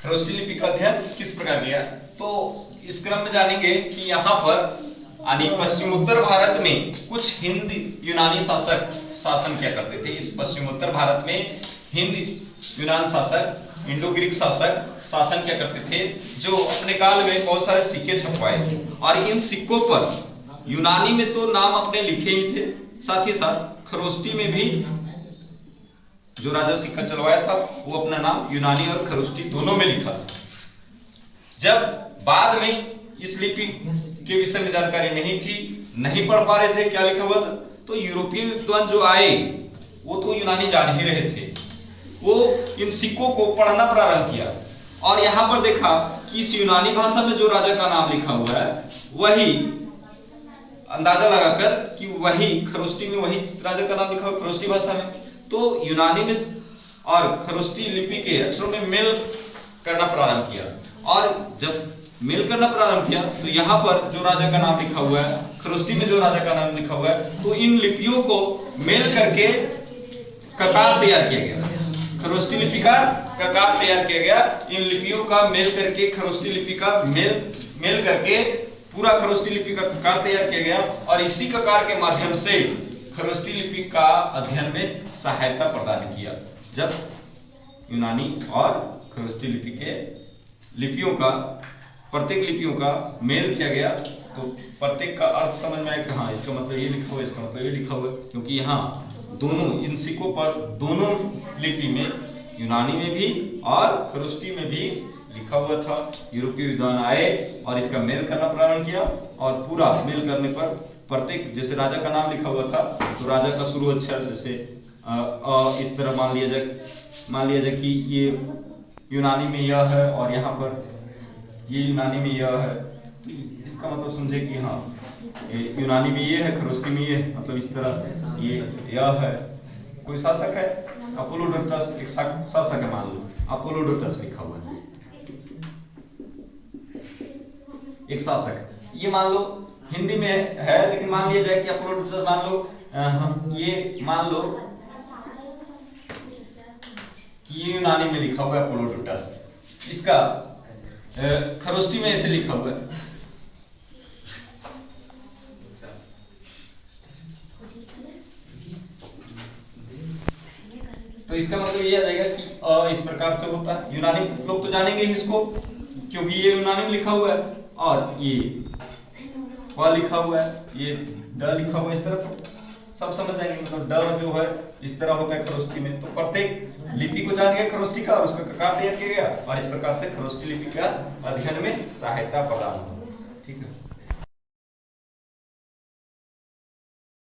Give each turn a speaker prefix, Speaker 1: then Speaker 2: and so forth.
Speaker 1: खरोष्टी लिपि का अध्ययन किस प्रकार किया। तो इस क्रम में जानेंगे कि यहाँ पर यानी पश्चिमोत्तर भारत में कुछ हिंद यूनानी शासक शासन क्या करते थे। इस पश्चिमोत्तर भारत में हिंद यूनान शासक, इंडो ग्रीक शासक शासन क्या करते थे, जो अपने काल में बहुत सारे सिक्के छपवाए थे और इन सिक्कों पर यूनानी में तो नाम अपने लिखे ही थे, साथ ही साथ खरोष्टी में भी जो राजा सिक्का चलवाया था वो अपना नाम यूनानी और खरोष्टी दोनों में लिखा था। जब बाद में इस लिपि के विषय में जानकारी नहीं थी, नहीं पढ़ पा रहे थे क्या लिखा हुआ था, तो यूरोपीय विद्वान जो आए वो तो यूनानी जान ही रहे थे, वो इन सिक्कों को पढ़ना प्रारंभ किया और यहाँ पर देखा कि इस यूनानी भाषा में जो राजा का नाम लिखा हुआ है वही अंदाजा लगाकर कि वही खरोष्टी में वही राजा का नाम लिखा हुआ खरोष्टी भाषा में, तो यूनानी में और खरोष्टी लिपि के अक्षरों में मेल करना प्रारंभ किया और जब मेल करना प्रारंभ किया तो यहाँ पर जो राजा का नाम लिखा हुआ है, खरोष्टी में जो राजा का नाम लिखा हुआ है, तो इन लिपियों को मेल करके ककार तैयार किया गया। खरोष्टी लिपि का ककार तैयार किया गया। इन लिपियों का मेल करके खरोष्टी लिपि का मेल करके पूरा खरोष्टी लिपि का ककार तैयार किया गया और इसी ककार के माध्यम से खरोष्टी लिपि का अध्ययन में सहायता प्रदान किया। जब यूनानी और खरोष्टी लिपि के लिपियों का प्रत्येक लिपियों का मेल किया गया तो प्रत्येक का अर्थ समझ में आया कि हाँ इसका मतलब ये लिखा हुआ, इसका मतलब ये लिखा हुआ है, क्योंकि यहाँ दोनों इन सिक्कों पर दोनों लिपि में यूनानी में भी और खरोष्टी में भी लिखा हुआ था। यूरोपीय विद्वान आए और इसका मेल करना प्रारंभ किया और पूरा मेल करने पर प्रत्येक जैसे राजा का नाम लिखा हुआ था तो राजा का शुरू अक्षर जैसे इस तरह मान लिया जाए कि ये यूनानी में यह है और यहाँ पर ये यूनानी में यह है, तो इसका मतलब समझे कि हाँ यूनानी में ये है, खरोष्टी में ये है, मतलब इस तरह ये यह है। कोई शासक है अपोलोडोटस, एक शासक है, मान लो अपोलोडोटस लिखा हुआ है, एक शासक है, ये मान लो हिंदी में है लेकिन मान लिया जाए कि अपोलोडोटस मान लो ये मान लो कि ये यूनानी में लिखा हुआ है अपोलोडोटस, इसका खरोष्टी में ऐसे लिखा हुआ है। तो इसका मतलब ये आ जाएगा कि इस प्रकार से होता है। यूनानी लोग तो जानेंगे ही इसको क्योंकि ये यूनानी में लिखा हुआ है और ये व लिखा हुआ है, ये ड लिखा हुआ है, इस तरह सब समझ जाएंगे। मतलब ड जो है इस तरह होता है खरोष्टी में, तो प्रत्येक लिपि को जान गया खरोष्टी का और उसका ककार तैयार किया गया और इस प्रकार से खरोष्टी लिपि का अध्ययन में सहायता प्रदान हुआ। ठीक है।